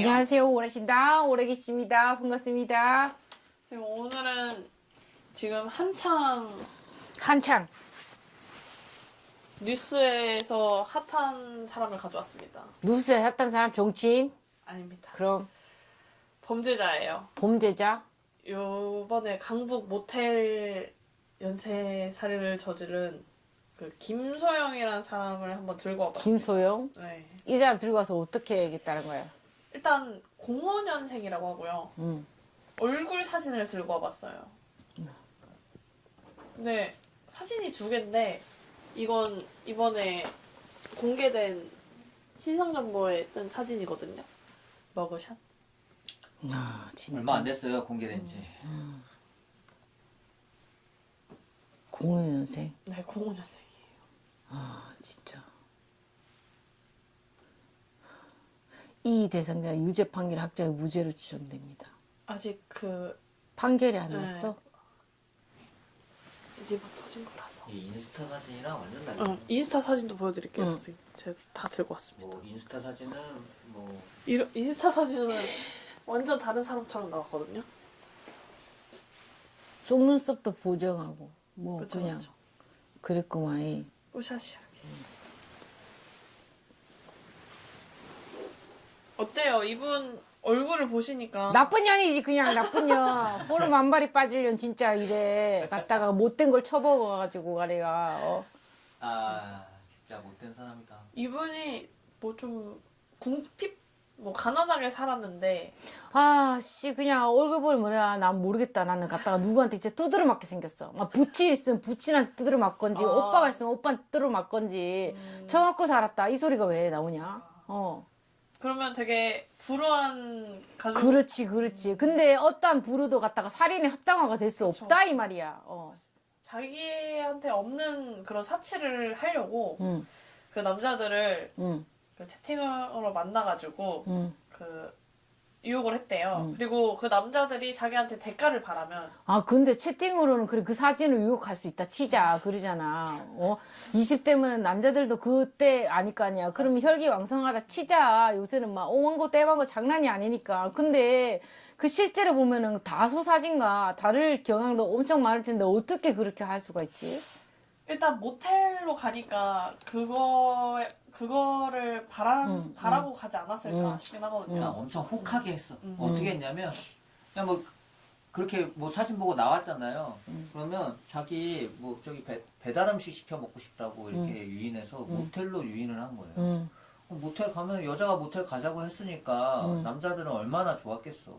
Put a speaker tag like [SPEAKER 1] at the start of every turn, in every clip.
[SPEAKER 1] 안녕하세요. 오래신다. 오래 계십니다. 반갑습니다.
[SPEAKER 2] 지금 오늘은 지금 한창 뉴스에서 핫한 사람을 가져왔습니다.
[SPEAKER 1] 뉴스에 핫한 사람 정치인?
[SPEAKER 2] 아닙니다.
[SPEAKER 1] 그럼
[SPEAKER 2] 범죄자예요.
[SPEAKER 1] 범죄자?
[SPEAKER 2] 요번에 강북 모텔 연쇄 살인을 저지른 그 김소영이라는 사람을 한번 들고 와봤습니다.
[SPEAKER 1] 김소영?
[SPEAKER 2] 네.
[SPEAKER 1] 이 사람 들고 와서 어떻게 얘기했다는 거야?
[SPEAKER 2] 일단 05년생이라고 하고요.
[SPEAKER 1] 응.
[SPEAKER 2] 얼굴 사진을 들고 와봤어요. 근데 사진이 두 개인데 이건 이번에 공개된 신성정보에 뜬 사진이거든요. 머그샷.
[SPEAKER 1] 아, 진짜.
[SPEAKER 3] 얼마 안 됐어요, 공개된 지.
[SPEAKER 1] 05년생.
[SPEAKER 2] 네, 05년생이에요.
[SPEAKER 1] 아, 진짜. 이 대상자 유죄 판결 확정이 무죄로 추정됩니다.
[SPEAKER 2] 아직 그
[SPEAKER 1] 판결이 안 났어?
[SPEAKER 2] 이제 막 터진 거라서.
[SPEAKER 3] 이 인스타 사진이랑 완전 다르죠.
[SPEAKER 2] 인스타 사진도 보여드릴게요,
[SPEAKER 1] 응.
[SPEAKER 2] 선생님. 제가 다 들고 왔습니다.
[SPEAKER 3] 뭐 인스타 사진은 뭐
[SPEAKER 2] 인스타 사진은 완전 다른 사람처럼 나왔거든요.
[SPEAKER 1] 속눈썹도 보정하고 뭐
[SPEAKER 2] 그쵸,
[SPEAKER 1] 그냥
[SPEAKER 2] 그쵸.
[SPEAKER 1] 그랬구만.
[SPEAKER 2] 뽀샤시하게. 어때요? 이분 얼굴을 보시니까
[SPEAKER 1] 나쁜 년이지 그냥 나쁜 년. 호르몬 한 발이 빠질 년 진짜 이래. 갔다가 못된 걸 쳐먹어가지고 가래가.
[SPEAKER 3] 아 진짜 못된 사람이다.
[SPEAKER 2] 이분이 뭐 좀 궁핍 뭐 가난하게 살았는데
[SPEAKER 1] 아씨 그냥 얼굴 보면 뭐야 난 모르겠다. 나는 갔다가 누구한테 이제 두드려 맞게 생겼어. 막 부치 있으면 부친한테 두드려 맞건지 오빠가 있으면 오빠한테 두드려 맞건지 처맞고 살았다. 이 소리가 왜 나오냐?
[SPEAKER 2] 그러면 되게 불우한 가족.
[SPEAKER 1] 그렇지. 근데 어떠한 부르도 갖다가 살인에 합당화가 될 수
[SPEAKER 2] 그쵸.
[SPEAKER 1] 없다 이 말이야.
[SPEAKER 2] 자기한테 없는 그런 사치를 하려고
[SPEAKER 1] 응,
[SPEAKER 2] 그 남자들을
[SPEAKER 1] 응,
[SPEAKER 2] 그 채팅으로 만나가지고
[SPEAKER 1] 응.
[SPEAKER 2] 그 유혹을 했대요. 그리고 그 남자들이 자기한테 대가를 바라면
[SPEAKER 1] 아, 근데 채팅으로는 그래, 그 사진을 유혹할 수 있다, 치자, 그러잖아. 20대면 남자들도 그때 아닐 거 아니야. 그러면 혈기왕성하다, 치자. 요새는 막 오만고 떼만고 장난이 아니니까. 근데 그 실제로 보면은 다소 사진과 다를 경향도 엄청 많을 텐데 어떻게 그렇게 할 수가 있지?
[SPEAKER 2] 일단 모텔로 가니까 그거를 바라고 가지 않았을까 싶긴 하거든요.
[SPEAKER 3] 그냥 엄청 혹하게 했어. 어떻게 했냐면 그냥 뭐 그렇게 뭐 사진 보고 나왔잖아요. 그러면 자기 뭐 저기 배달 음식 시켜 먹고 싶다고 이렇게 유인해서 모텔로 유인을 한 거예요.
[SPEAKER 1] 응.
[SPEAKER 3] 모텔 가면 여자가 모텔 가자고 했으니까 남자들은 얼마나 좋았겠어.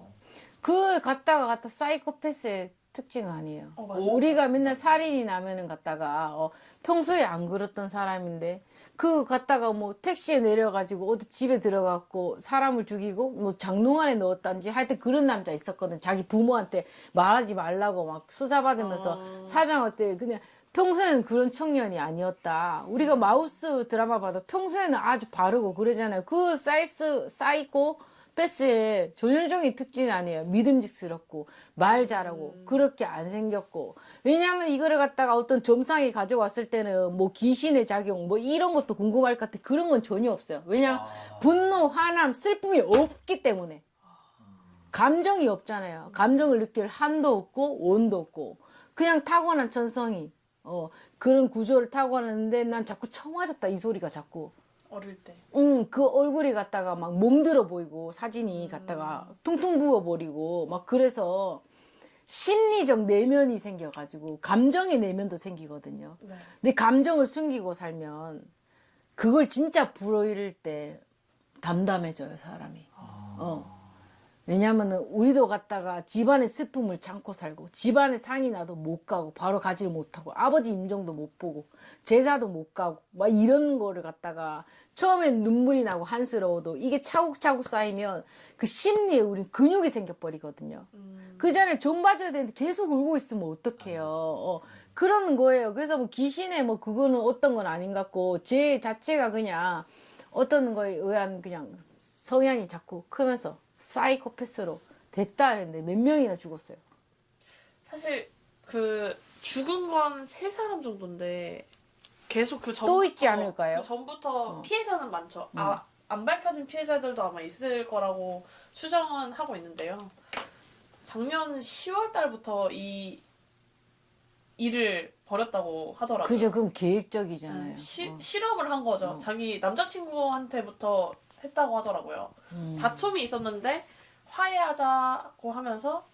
[SPEAKER 1] 그 갔다 사이코패스의 특징 아니에요.
[SPEAKER 2] 맞아요.
[SPEAKER 1] 우리가 맨날 살인이 나면은 갔다가 평소에 안 그랬던 사람인데 그 갔다가 뭐 택시에 내려가지고 어디 집에 들어갔고 사람을 죽이고 뭐 장롱 안에 넣었단지 하여튼 그런 남자 있었거든. 자기 부모한테 말하지 말라고 막 수사받으면서 살인할 때 그냥 평소에는 그런 청년이 아니었다. 우리가 마우스 드라마 봐도 평소에는 아주 바르고 그러잖아요. 그 사이코 패스의 전형적인 특징이 아니에요. 믿음직스럽고 말 잘하고 그렇게 안 생겼고. 왜냐하면 이거를 갖다가 어떤 점상이 가져왔을 때는 뭐 귀신의 작용 뭐 이런 것도 궁금할 것 같아. 그런 건 전혀 없어요. 왜냐하면 분노, 화남, 슬픔이 없기 때문에. 감정이 없잖아요. 감정을 느낄 한도 없고 원도 없고 그냥 타고난 천성이 그런 구조를 타고났는데 난 자꾸 처맞았다 이 소리가 자꾸.
[SPEAKER 2] 어릴 때.
[SPEAKER 1] 그 얼굴이 갖다가 막 몽들어 보이고 사진이 갖다가 퉁퉁 부어버리고 막 그래서 심리적 내면이 생겨가지고 감정의 내면도 생기거든요.
[SPEAKER 2] 네.
[SPEAKER 1] 근데 감정을 숨기고 살면 그걸 진짜 불어일을 때 담담해져요 사람이. 왜냐면은 우리도 갖다가 집안의 슬픔을 참고 살고 집안의 상이 나도 못 가고 바로 가지를 못하고 아버지 임종도 못 보고 제사도 못 가고 막 이런 거를 갖다가 처음엔 눈물이 나고 한스러워도 이게 차곡차곡 쌓이면 그 심리에 우린 근육이 생겨버리거든요. 그 전에 정 봐줘야 되는데 계속 울고 있으면 어떡해요. 그러는 거예요. 그래서 뭐 귀신의 뭐 그거는 어떤 건 아닌 것 같고 제 자체가 그냥 어떤 거에 의한 그냥 성향이 자꾸 크면서 사이코패스로 됐다 했는데 몇 명이나 죽었어요.
[SPEAKER 2] 사실 그 죽은 건 3사람 정도인데 계속 그
[SPEAKER 1] 또
[SPEAKER 2] 전부터
[SPEAKER 1] 있지 않을까요?
[SPEAKER 2] 그 전부터 피해자는 많죠. 안 밝혀진 피해자들도 아마 있을 거라고 추정은 하고 있는데요. 작년 10월 달부터 이 일을 벌였다고 하더라고요.
[SPEAKER 1] 그죠. 그럼 계획적이잖아요.
[SPEAKER 2] 네, 실험을 한 거죠. 자기 남자친구한테부터 했다고 하더라고요. 다툼이 있었는데 화해하자고 하면서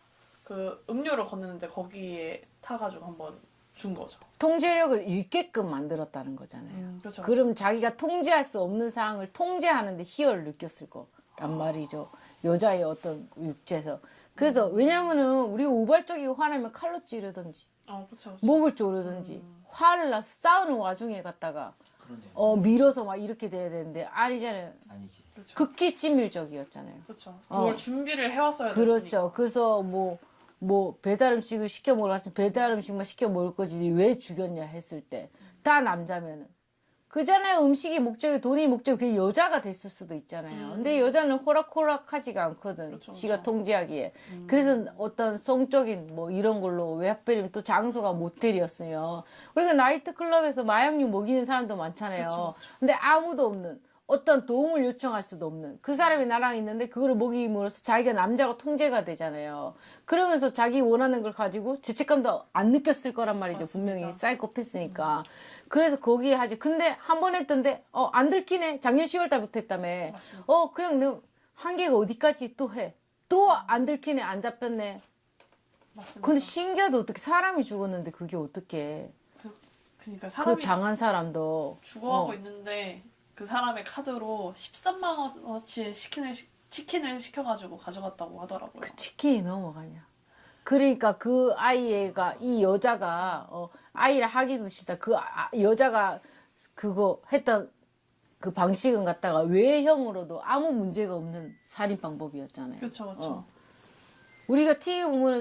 [SPEAKER 2] 그 음료를 건네는데 거기에 타가지고 한번 준 거죠.
[SPEAKER 1] 통제력을 잃게끔 만들었다는 거잖아요.
[SPEAKER 2] 그렇죠.
[SPEAKER 1] 그럼 자기가 통제할 수 없는 상황을 통제하는데 희열을 느꼈을 거란 말이죠. 여자의 어떤 육체에서. 그래서 왜냐면은 우리가 우발적이고 화나면 칼로 찌르든지
[SPEAKER 2] 그렇죠.
[SPEAKER 1] 목을 조르든지 화를 나서 싸우는 와중에 갔다가
[SPEAKER 3] 그러네요.
[SPEAKER 1] 밀어서 막 이렇게 돼야 되는데 아니잖아요.
[SPEAKER 3] 아니지.
[SPEAKER 2] 그렇죠.
[SPEAKER 1] 극히 친밀적이었잖아요.
[SPEAKER 2] 그렇죠. 그걸 준비를 해왔어야 됐으니까.
[SPEAKER 1] 그렇죠. 그래서 뭐 배달 음식을 시켜 먹으러 갔으면 배달 음식만 시켜 먹을 거지 왜 죽였냐 했을 때 다 남자면은 그잖아요. 음식이 목적이 돈이 목적이 그 여자가 됐을 수도 있잖아요. 근데 여자는 호락호락하지가 않거든.
[SPEAKER 2] 그렇죠,
[SPEAKER 1] 지가
[SPEAKER 2] 그렇죠.
[SPEAKER 1] 통제하기에. 그래서 어떤 성적인 뭐 이런 걸로 왜 하필이면 또 장소가 모텔이었으면 우리가 나이트클럽에서 마약류 먹이는 사람도 많잖아요.
[SPEAKER 2] 그렇죠,
[SPEAKER 1] 근데 아무도 없는 어떤 도움을 요청할 수도 없는 그 사람이 나랑 있는데 그거를 먹임으로써 자기가 남자가 통제가 되잖아요. 그러면서 자기 원하는 걸 가지고 죄책감도 안 느꼈을 거란 말이죠.
[SPEAKER 2] 맞습니다.
[SPEAKER 1] 분명히 사이코패스니까. 그래서 거기에 하지. 근데 한 번 했던데 안 들키네. 작년 10월 달부터 했다며.
[SPEAKER 2] 맞습니다.
[SPEAKER 1] 그냥 너 한계가 어디까지 또 해. 또 안 들키네. 안 잡혔네.
[SPEAKER 2] 맞습니다.
[SPEAKER 1] 근데 신기하다. 어떻게 사람이 죽었는데 그게 어떻게
[SPEAKER 2] 그러니까
[SPEAKER 1] 그
[SPEAKER 2] 사람이
[SPEAKER 1] 당한 사람도
[SPEAKER 2] 죽어가고 있는데 그 사람의 카드로 13만 원어치 치킨을 시켜가지고 가져갔다고 하더라고요.
[SPEAKER 1] 그 치킨이 넘어가냐. 그러니까 그 아이가 이 여자가 아이를 하기도 싫다. 그 여자가 그거 했던 그 방식은 갖다가 외형으로도 아무 문제가 없는 살인 방법이었잖아요.
[SPEAKER 2] 그렇죠, 그렇죠.
[SPEAKER 1] 우리가 TV 보면은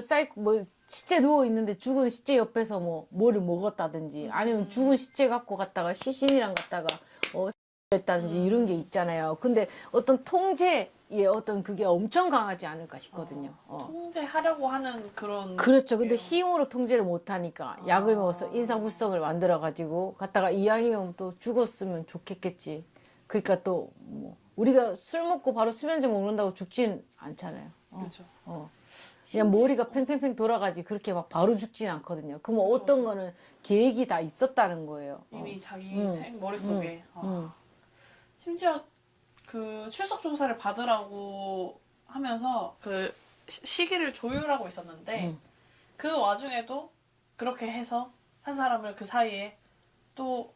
[SPEAKER 1] 시체 누워 있는데 죽은 시체 옆에서 뭐를 먹었다든지 아니면 죽은 시체 갖고 갔다가 시신이랑 갖다가 했다든지 이런 게 있잖아요. 근데 어떤 통제의 어떤 그게 엄청 강하지 않을까 싶거든요.
[SPEAKER 2] 통제하려고 하는 그런.
[SPEAKER 1] 그렇죠. 근데
[SPEAKER 2] 게요.
[SPEAKER 1] 힘으로 통제를 못 하니까 약을 먹어서 인상불성을 만들어 가지고 갔다가 이왕이면 또 죽었으면 좋겠겠지. 그러니까 또 우리가 술 먹고 바로 수면제 먹는다고 죽진 않잖아요.
[SPEAKER 2] 그렇죠.
[SPEAKER 1] 그냥 머리가 팽팽팽 돌아가지 그렇게 막 바로 죽진 않거든요. 그럼
[SPEAKER 2] 그렇죠,
[SPEAKER 1] 어떤 거는 계획이 다 있었다는 거예요.
[SPEAKER 2] 이미 자기 머릿속에.
[SPEAKER 1] 음.
[SPEAKER 2] 심지어 그 출석 조사를 받으라고 하면서 그 시기를 조율하고 있었는데 그 와중에도 그렇게 해서 한 사람을 그 사이에 또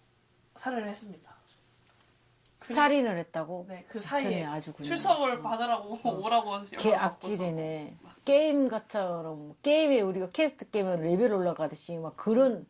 [SPEAKER 2] 살해를 했습니다.
[SPEAKER 1] 살인을 했다고?
[SPEAKER 2] 네, 그
[SPEAKER 1] 전에
[SPEAKER 2] 사이에
[SPEAKER 1] 아주 그냥
[SPEAKER 2] 출석을 받으라고 오라고
[SPEAKER 1] 걔
[SPEAKER 2] 연락을
[SPEAKER 1] 악질이네.
[SPEAKER 2] 받고서.
[SPEAKER 1] 게임 같처럼 게임에 우리가 캐스트 게임에 레벨 올라가듯이 막 그런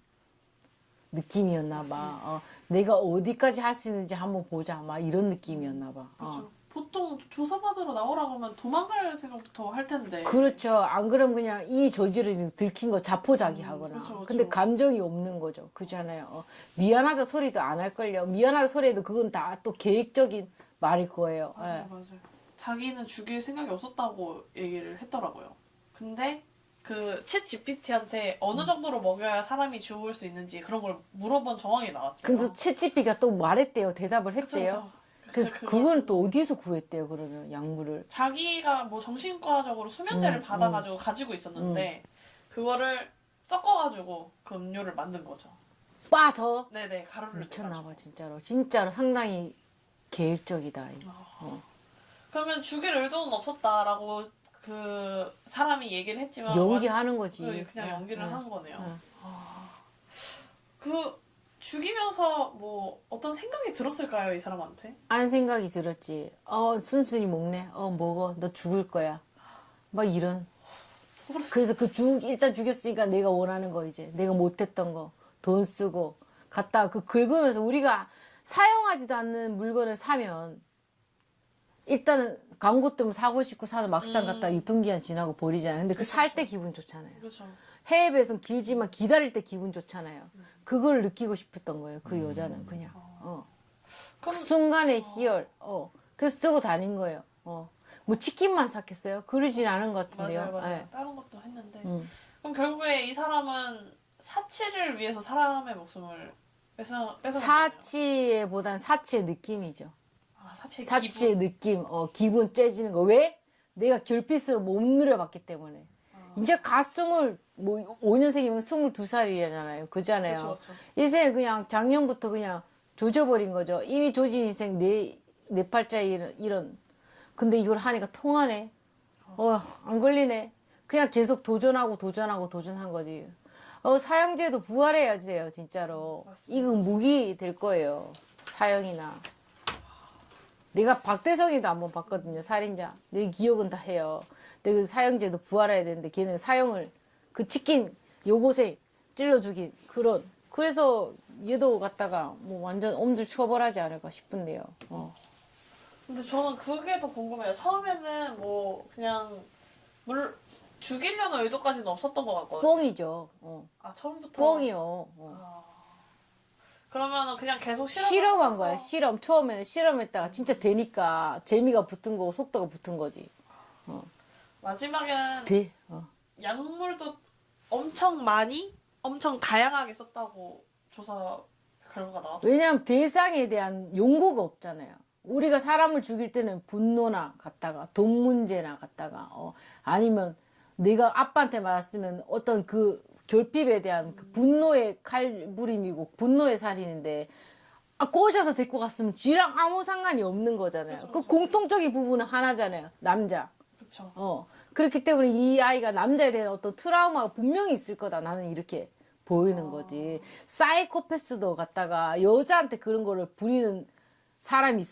[SPEAKER 1] 느낌이었나 봐. 내가 어디까지 할 수 있는지 한번 보자. 막 이런 느낌이었나 봐.
[SPEAKER 2] 그렇죠. 보통 조사받으러 나오라고 하면 도망갈 생각부터 할 텐데.
[SPEAKER 1] 그렇죠. 안 그러면 그냥 이미 저지른 들킨 거 자포자기 하거나.
[SPEAKER 2] 그렇죠, 그렇죠.
[SPEAKER 1] 근데 감정이 없는 거죠. 그렇잖아요. 미안하다 소리도 안 할걸요. 미안하다 소리도 그건 다 또 계획적인 말일 거예요.
[SPEAKER 2] 맞아요, 맞아요. 자기는 죽일 생각이 없었다고 얘기를 했더라고요. 근데 그 챗 GPT한테 어느 정도로 먹여야 사람이 죽을 수 있는지 그런 걸 물어본 정황이 나왔대요.
[SPEAKER 1] 근데 채찌피가 또 말했대요. 대답을
[SPEAKER 2] 그쵸,
[SPEAKER 1] 했대요.
[SPEAKER 2] 그쵸.
[SPEAKER 1] 그래서
[SPEAKER 2] 그걸
[SPEAKER 1] 그건 또 어디서 구했대요, 그러면 약물을.
[SPEAKER 2] 자기가 뭐 정신과적으로 수면제를 받아가지고 가지고 있었는데 그거를 섞어가지고 그 음료를 만든 거죠.
[SPEAKER 1] 빠서
[SPEAKER 2] 네네, 가루를
[SPEAKER 1] 미쳤나 봐,
[SPEAKER 2] 내가지고.
[SPEAKER 1] 진짜로. 진짜로 상당히 계획적이다.
[SPEAKER 2] 그러면 죽일 의도는 없었다라고 그 사람이 얘기를 했지만
[SPEAKER 1] 연기하는 거지.
[SPEAKER 2] 그냥 연기를 하는 거네요.
[SPEAKER 1] 응.
[SPEAKER 2] 그 죽이면서 뭐 어떤 생각이 들었을까요, 이 사람한테?
[SPEAKER 1] 안 생각이 들었지. 순순히 먹네. 먹어. 너 죽을 거야. 막 이런. 그래서 일단 죽였으니까 내가 원하는 거 이제. 내가 못했던 거. 돈 쓰고. 갖다가 긁으면서 우리가 사용하지도 않는 물건을 사면 일단은 광고 때문에 사고 싶고 사도 막상 갖다 유통기한 지나고 버리잖아요. 근데 그 살 때 기분 좋잖아요.
[SPEAKER 2] 그렇죠.
[SPEAKER 1] 해외 배송 길지만 기다릴 때 기분 좋잖아요. 그걸 느끼고 싶었던 거예요. 그 여자는 그냥. 그
[SPEAKER 2] 그럼
[SPEAKER 1] 순간의 희열. 그래서 쓰고 다닌 거예요. 뭐 치킨만 샀겠어요? 그러진 않은 것 같은데요.
[SPEAKER 2] 맞아요.
[SPEAKER 1] 예.
[SPEAKER 2] 다른 것도 했는데.
[SPEAKER 1] 음.
[SPEAKER 2] 그럼 결국에 이 사람은 사치를 위해서 사람의 목숨을 뺏어간 거네요.
[SPEAKER 1] 사치보단 사치의 느낌이죠. 사치의 느낌, 기분 째지는 거. 왜? 내가 결핍으로 못 누려봤기 때문에. 이제 갓 5년생이면 22살이잖아요. 그잖아요.
[SPEAKER 2] 그쵸, 그쵸.
[SPEAKER 1] 인생 그냥 작년부터 그냥 조져버린 거죠. 이미 조진 인생 네 팔자에 이런. 근데 이걸 하니까 통하네. 안 걸리네. 그냥 계속 도전한 거지. 사형제도 부활해야 돼요, 진짜로.
[SPEAKER 2] 맞습니다.
[SPEAKER 1] 이거 무기 될 거예요. 사형이나. 내가 박대성이도 한번 봤거든요, 살인자. 내 기억은 다 해요. 근데 그 사형제도 부활해야 되는데 걔는 사형을 그 치킨 요곳에 찔러 죽인 그런. 그래서 얘도 갖다가 뭐 완전 엄질 처벌하지 않을까 싶은데요.
[SPEAKER 2] 근데 저는 그게 더 궁금해요. 처음에는 뭐 그냥 죽이려는 의도까지는 없었던 것 같거든요.
[SPEAKER 1] 뻥이죠.
[SPEAKER 2] 아 처음부터.
[SPEAKER 1] 뻥이요.
[SPEAKER 2] 그러면은 그냥 계속
[SPEAKER 1] 실험한 거야. 실험. 처음에는 실험했다가 진짜 되니까 재미가 붙은 거고 속도가 붙은 거지.
[SPEAKER 2] 마지막에는
[SPEAKER 1] 돼.
[SPEAKER 2] 약물도 엄청 다양하게 썼다고 조사 결과가 나왔죠.
[SPEAKER 1] 왜냐하면 대상에 대한 용고가 없잖아요. 우리가 사람을 죽일 때는 분노나 갖다가 돈 문제나 갖다가 아니면 내가 아빠한테 맞았으면 어떤 그 결핍에 대한 그 분노의 칼부림이고 분노의 살인인데 꼬셔서 데리고 갔으면 지랑 아무 상관이 없는 거잖아요.
[SPEAKER 2] 그쵸,
[SPEAKER 1] 그
[SPEAKER 2] 그쵸.
[SPEAKER 1] 공통적인 부분은 하나잖아요. 남자.
[SPEAKER 2] 그렇죠.
[SPEAKER 1] 그렇기 때문에 이 아이가 남자에 대한 어떤 트라우마가 분명히 있을 거다. 나는 이렇게 보이는 거지. 사이코패스도 갖다가 여자한테 그런 거를 부리는 사람이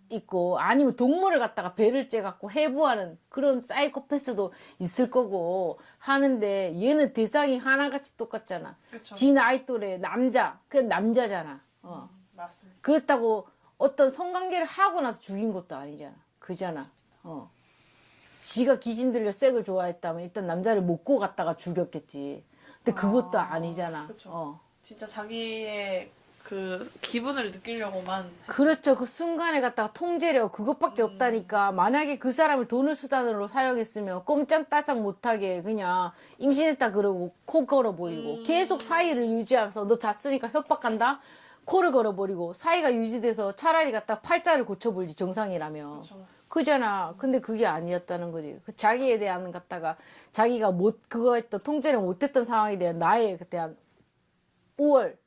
[SPEAKER 1] 있고 아니면 동물을 갖다가 배를 째갖고 해부하는 그런 사이코패스도 있을 거고 하는데 얘는 대상이 하나같이 똑같잖아.
[SPEAKER 2] 그쵸.
[SPEAKER 1] 지 나이 또래 남자. 그냥 남자잖아.
[SPEAKER 2] 맞습니다.
[SPEAKER 1] 그렇다고 어떤 성관계를 하고 나서 죽인 것도 아니잖아. 그잖아. 지가 귀신 들려 색을 좋아했다면 일단 남자를 먹고 갔다가 죽였겠지. 근데 그것도 아니잖아.
[SPEAKER 2] 그쵸. 진짜 자기의 그 기분을 느끼려고만.
[SPEAKER 1] 그렇죠. 그 순간에 갖다가 통제력 그것밖에 없다니까. 만약에 그 사람을 돈을 수단으로 사용했으면 꼼짝달싹 못하게 그냥 임신했다 그러고 코 걸어버리고 계속 사이를 유지하면서 너 잤으니까 협박한다? 코를 걸어버리고 사이가 유지돼서 차라리 갖다 팔자를 고쳐버리지 정상이라면.
[SPEAKER 2] 그쵸.
[SPEAKER 1] 그잖아. 근데 그게 아니었다는 거지. 그 자기에 대한 갖다가 자기가 그거 했던 통제를 못했던 상황에 대한 나에 대한 우월,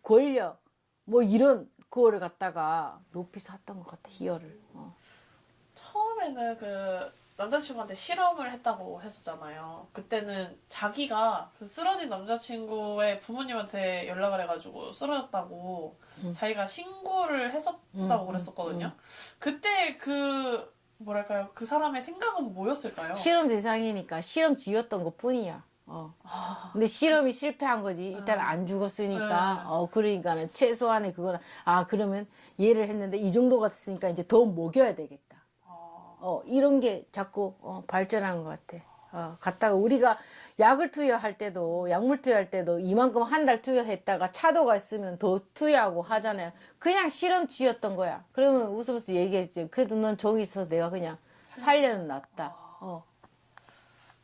[SPEAKER 1] 권력, 뭐 이런 그거를 갖다가 높이 샀던 것 같아. 희열을.
[SPEAKER 2] 처음에는 그 남자친구한테 실험을 했다고 했었잖아요. 그때는 자기가 그 쓰러진 남자친구의 부모님한테 연락을 해가지고 쓰러졌다고 자기가 신고를 했었다고 그랬었거든요. 그때 그 뭐랄까요? 그 사람의 생각은 뭐였을까요?
[SPEAKER 1] 실험 대상이니까 실험쥐였던 것 뿐이야. 근데 실험이 실패한 거지. 일단 안 죽었으니까. 그러니까는 최소한의 그거는, 그러면 얘를 했는데 이 정도 같으니까 이제 더 먹여야 되겠다. 이런 게 자꾸 발전한 것 같아. 갔다가 우리가 약을 투여할 때도, 약물 투여할 때도 이만큼 한 달 투여했다가 차도가 있으면 더 투여하고 하잖아요. 그냥 실험쥐였던 거야. 그러면 웃으면서 얘기했지. 그래도 넌 저기 있어서 내가 그냥 살려는 놨다.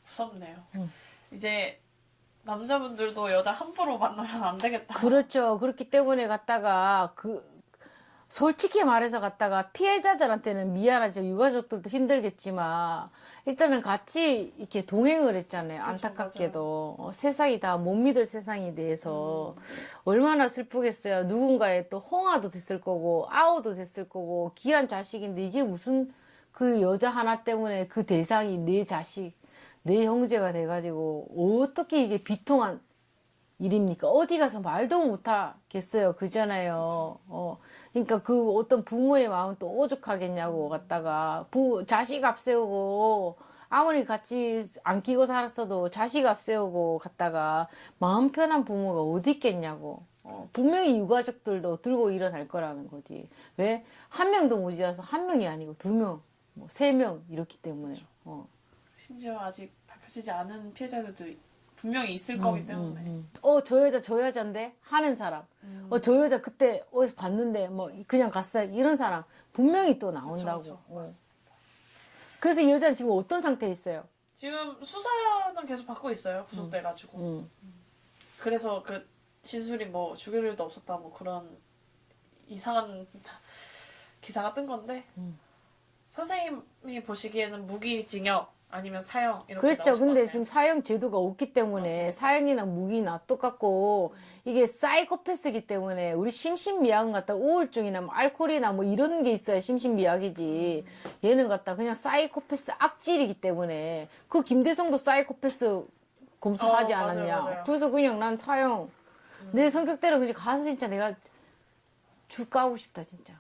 [SPEAKER 2] 무섭네요. 이제 남자분들도 여자 함부로 만나면 안 되겠다.
[SPEAKER 1] 그렇죠. 그렇기 때문에 갔다가 솔직히 말해서 갔다가 피해자들한테는 미안하죠. 유가족들도 힘들겠지만 일단은 같이 이렇게 동행을 했잖아요.
[SPEAKER 2] 그렇죠,
[SPEAKER 1] 안타깝게도 세상이 다 못 믿을 세상에 대해서 얼마나 슬프겠어요. 누군가의 또 홍아도 됐을 거고 아우도 됐을 거고 귀한 자식인데 이게 무슨 그 여자 하나 때문에 그 대상이 내 자식 내 형제가 돼가지고 어떻게 이게 비통한 일입니까? 어디 가서 말도 못하겠어요. 그잖아요. 그러니까 그 어떤 부모의 마음 또 오죽하겠냐고 갖다가 자식 앞세우고 아무리 같이 안 끼고 살았어도 자식 앞세우고 갔다가 마음 편한 부모가 어디 있겠냐고. 분명히 유가족들도 들고 일어날 거라는 거지. 왜? 한 명도 모자라서 한 명이 아니고 두 명, 뭐 세 명 이렇기 때문에.
[SPEAKER 2] 심지어 아직 밝혀지지 않은 피해자들도 분명히 있을 거기 때문에.
[SPEAKER 1] 저 여잔데? 하는 사람. 저 여자 그때 어디서 봤는데, 뭐, 그냥 갔어요. 이런 사람. 분명히 또 나온다고.
[SPEAKER 2] 그쵸, 맞습니다.
[SPEAKER 1] 그래서 이 여자는 지금 어떤 상태에 있어요?
[SPEAKER 2] 지금 수사는 계속 받고 있어요. 구속돼가지고. 그래서 그 진술이 뭐 죽일 일도 없었다 뭐 그런 이상한 기사가 뜬 건데 선생님이 보시기에는 무기징역 아니면 사형 이렇게
[SPEAKER 1] 그렇죠.
[SPEAKER 2] 나오실 것
[SPEAKER 1] 근데
[SPEAKER 2] 같아요.
[SPEAKER 1] 지금 사형 제도가 없기 때문에
[SPEAKER 2] 맞습니다.
[SPEAKER 1] 사형이나 무기나 똑같고 이게 사이코패스이기 때문에 우리 심신미약은 갖다 우울증이나 뭐 알코올이나 뭐 이런 게 있어야 심신미약이지. 얘는 갖다 그냥 사이코패스 악질이기 때문에 그 김대성도 사이코패스 검사하지
[SPEAKER 2] 맞아요,
[SPEAKER 1] 않았냐.
[SPEAKER 2] 맞아요.
[SPEAKER 1] 그래서 그냥 난 사형. 내 성격대로 그냥 가서 진짜 내가 죽 까고 싶다 진짜.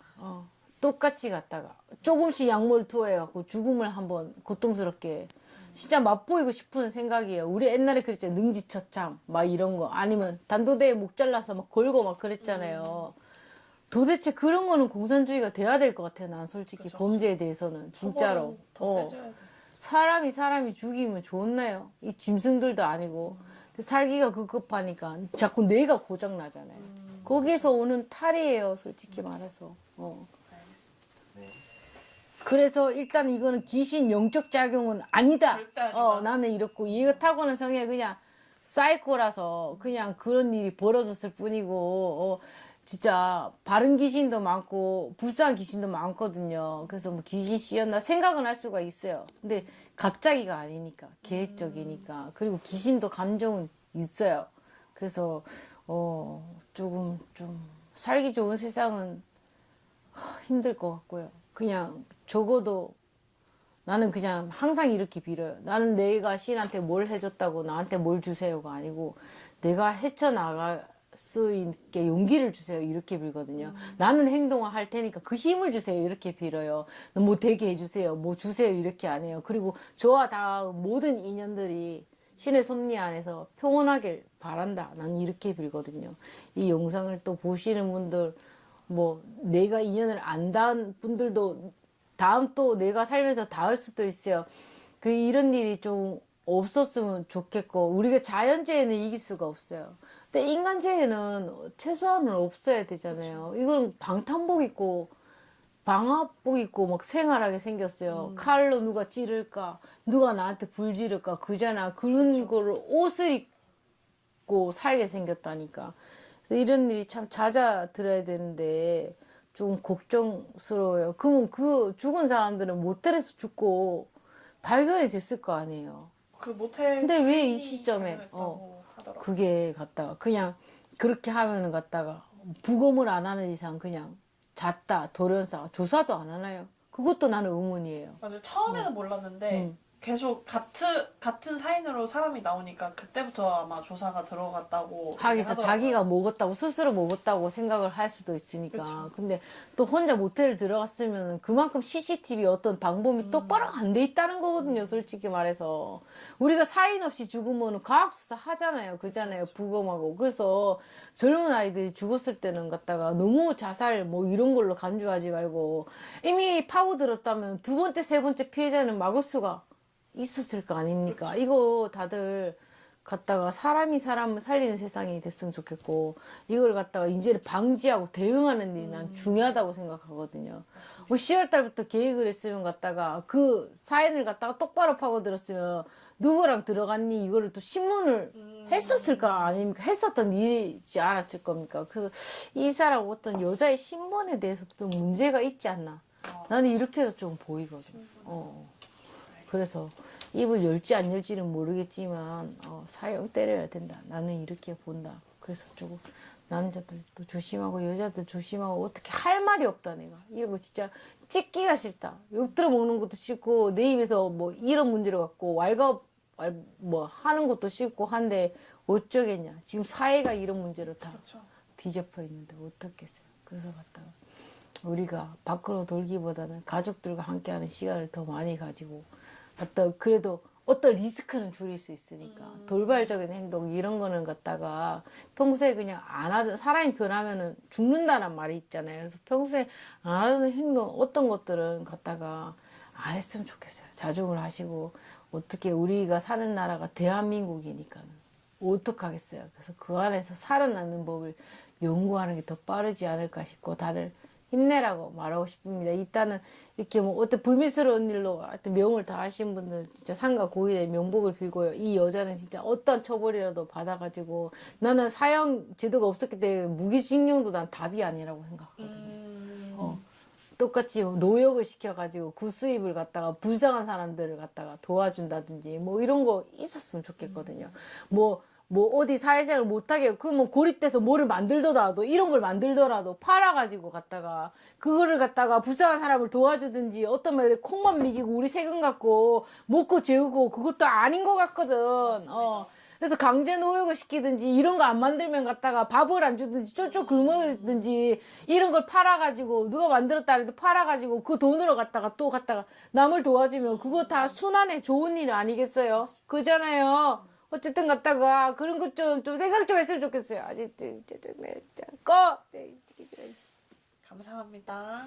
[SPEAKER 1] 똑같이 갔다가 조금씩 약물 투여해갖고 죽음을 한번 고통스럽게 진짜 맛보이고 싶은 생각이에요. 우리 옛날에 그랬죠. 능지처참 막 이런 거 아니면 단도대에 목 잘라서 막 걸고 막 그랬잖아요. 도대체 그런 거는 공산주의가 돼야 될 것 같아요. 난 솔직히
[SPEAKER 2] 그쵸.
[SPEAKER 1] 범죄에 대해서는 진짜로.
[SPEAKER 2] 처벌은 더 세져야 돼.
[SPEAKER 1] 사람이 죽이면 좋나요? 이 짐승들도 아니고 살기가 급급하니까 자꾸 뇌가 고장 나잖아요. 거기에서 오는 탈이에요. 솔직히 말해서.
[SPEAKER 3] 네.
[SPEAKER 1] 그래서 일단 이거는 귀신 영적 작용은 아니다.
[SPEAKER 2] 절대 아니다.
[SPEAKER 1] 나는 이렇고 얘가 타고난 성에 그냥 사이코라서 그냥 그런 일이 벌어졌을 뿐이고 진짜 바른 귀신도 많고 불쌍한 귀신도 많거든요. 그래서 뭐 귀신 씨였나 생각은 할 수가 있어요. 근데 갑자기가 아니니까 계획적이니까 그리고 귀신도 감정은 있어요. 그래서 조금 좀 살기 좋은 세상은 힘들 것 같고요. 그냥 적어도 나는 그냥 항상 이렇게 빌어요. 나는 내가 신한테 뭘 해줬다고 나한테 뭘 주세요가 아니고 내가 헤쳐나갈 수 있게 용기를 주세요. 이렇게 빌거든요. 나는 행동을 할 테니까 그 힘을 주세요. 이렇게 빌어요. 뭐 되게 해주세요. 뭐 주세요. 이렇게 안 해요. 그리고 저와 다 모든 인연들이 신의 섭리 안에서 평온하길 바란다. 나는 이렇게 빌거든요. 이 영상을 또 보시는 분들 뭐 내가 인연을 안 닿은 분들도 다음 또 내가 살면서 닿을 수도 있어요. 이런 일이 좀 없었으면 좋겠고 우리가 자연재해는 이길 수가 없어요. 근데 인간재해는 최소한은 없어야 되잖아요. 이건 방탄복 입고 방화복 입고 막 생활하게 생겼어요. 칼로 누가 찌를까, 누가 나한테 불 지를까 그잖아. 그런 거를 옷을 입고 살게 생겼다니까. 이런 일이 참 잦아들어야 되는데 좀 걱정스러워요. 그러면 그 죽은 사람들은 모텔에서 죽고 발견이 됐을 거 아니에요.
[SPEAKER 2] 그 모텔
[SPEAKER 1] 근데 왜 이
[SPEAKER 2] 주인이
[SPEAKER 1] 시점에
[SPEAKER 2] 발견했다고 하더라고요.
[SPEAKER 1] 그게 갔다가 그냥 그렇게 하면은 갔다가 부검을 안 하는 이상 그냥 잤다 돌연사 조사도 안 하나요? 그것도 나는 의문이에요.
[SPEAKER 2] 맞아요. 처음에는 몰랐는데 계속 같은 사인으로 사람이 나오니까 그때부터 아마 조사가 들어갔다고
[SPEAKER 1] 하기서
[SPEAKER 2] 얘기하더라고요.
[SPEAKER 1] 자기가 먹었다고 스스로 먹었다고 생각을 할 수도 있으니까.
[SPEAKER 2] 그쵸.
[SPEAKER 1] 근데 또 혼자 모텔을 들어갔으면 그만큼 CCTV 어떤 방법이 똑바로 안 돼 있다는 거거든요. 솔직히 말해서 우리가 사인 없이 죽으면 과학수사 하잖아요. 그잖아요. 부검하고. 그래서 젊은 아이들이 죽었을 때는 갖다가 너무 자살 뭐 이런 걸로 간주하지 말고 이미 파고들었다면 두 번째 세 번째 피해자는 막을 수가 있었을 거 아닙니까?
[SPEAKER 2] 그렇죠.
[SPEAKER 1] 이거 다들 갖다가 사람이 사람을 살리는 세상이 됐으면 좋겠고 이걸 갖다가 이제는 방지하고 대응하는 일이 난 중요하다고 생각하거든요. 뭐 10월 달부터 계획을 했으면 갖다가 그 사연을 갖다가 똑바로 파고들었으면 누구랑 들어갔니 이거를 또 신문을 했었을 거 아닙니까? 했었던 일이지 않았을 겁니까? 그래서 이 사람 어떤 여자의 신분에 대해서 좀 문제가 있지 않나? 나는 이렇게도 좀 보이거든. 그래서 입을 열지 안 열지는 모르겠지만 사형 때려야 된다. 나는 이렇게 본다. 그래서 조금 남자들도 조심하고 여자들 조심하고 어떻게 할 말이 없다 내가. 이런 거 진짜 찍기가 싫다. 욕 들어 먹는 것도 싫고 내 입에서 뭐 이런 문제를 갖고 뭐 하는 것도 싫고 한데 어쩌겠냐. 지금 사회가 이런 문제로 다
[SPEAKER 2] 그렇죠.
[SPEAKER 1] 뒤집어 있는데 어떻겠어요. 그래서 갔다가 우리가 밖으로 돌기보다는 가족들과 함께하는 시간을 더 많이 가지고 그래도 어떤 리스크는 줄일 수 있으니까 돌발적인 행동 이런 거는 갖다가 평소에 그냥 안 하던 사람이 변하면은 죽는다는 말이 있잖아요. 그래서 평소에 안 하던 행동 어떤 것들은 갖다가 안 했으면 좋겠어요. 자중을 하시고 어떻게 우리가 사는 나라가 대한민국이니까는 어떡하겠어요. 그래서 그 안에서 살아나는 법을 연구하는 게 더 빠르지 않을까 싶고 다들 힘내라고 말하고 싶습니다. 일단은 이렇게 뭐 어떤 불미스러운 일로 하여튼 명을 다 하신 분들 진짜 상가 고인의 명복을 빌고요. 이 여자는 진짜 어떤 처벌이라도 받아가지고 나는 사형 제도가 없었기 때문에 무기징역도 난 답이 아니라고 생각하거든요. 똑같이 노역을 시켜가지고 그 수입을 갖다가 불쌍한 사람들을 갖다가 도와준다든지 뭐 이런 거 있었으면 좋겠거든요. 뭐 어디 사회생활 못하게 그뭐 고립돼서 뭐를 만들더라도 이런 걸 만들더라도 팔아가지고 갖다가 그거를 갖다가 불쌍한 사람을 도와주든지 어떤 면에 콩만 미기고 우리 세금 갖고 먹고 재우고 그것도 아닌 것 같거든. 그래서 강제 노역을 시키든지 이런 거 안 만들면 갖다가 밥을 안 주든지 쫄쫄 굶어든지 이런 걸 팔아가지고 누가 만들었다 해도 팔아가지고 그 돈으로 갖다가 또 갖다가 남을 도와주면 그거 다 순환에 좋은 일 아니겠어요? 그잖아요. 어쨌든 갖다가 그런 것 좀 생각 좀 했으면 좋겠어요. 아직 꺼.
[SPEAKER 2] 감사합니다.